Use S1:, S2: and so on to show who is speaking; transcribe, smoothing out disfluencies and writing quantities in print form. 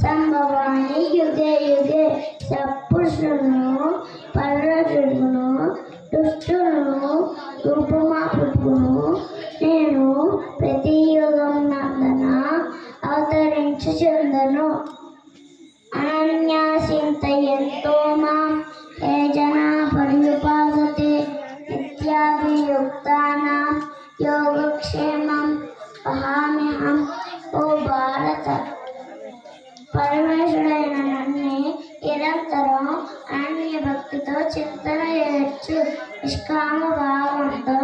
S1: సంభవాన్ని యుగే యుగే సత్పురుషులను పరరులను దుష్టులను రూపుమాపును నేను ప్రతి యుగం నందన అవతరించుచుందను. అనన్యాసింతయంతో మాం ఏ జనా పర్యుపాసతే నిత్యాభియుక్తానాం యోగక్షేమం వహామ్యహం. ఓ భారత, పరమేశ్వరుడైన నన్నే నిరంతరం అనన్య భక్తితో చింతన చేయొచ్చు. నిష్కామ భావంతో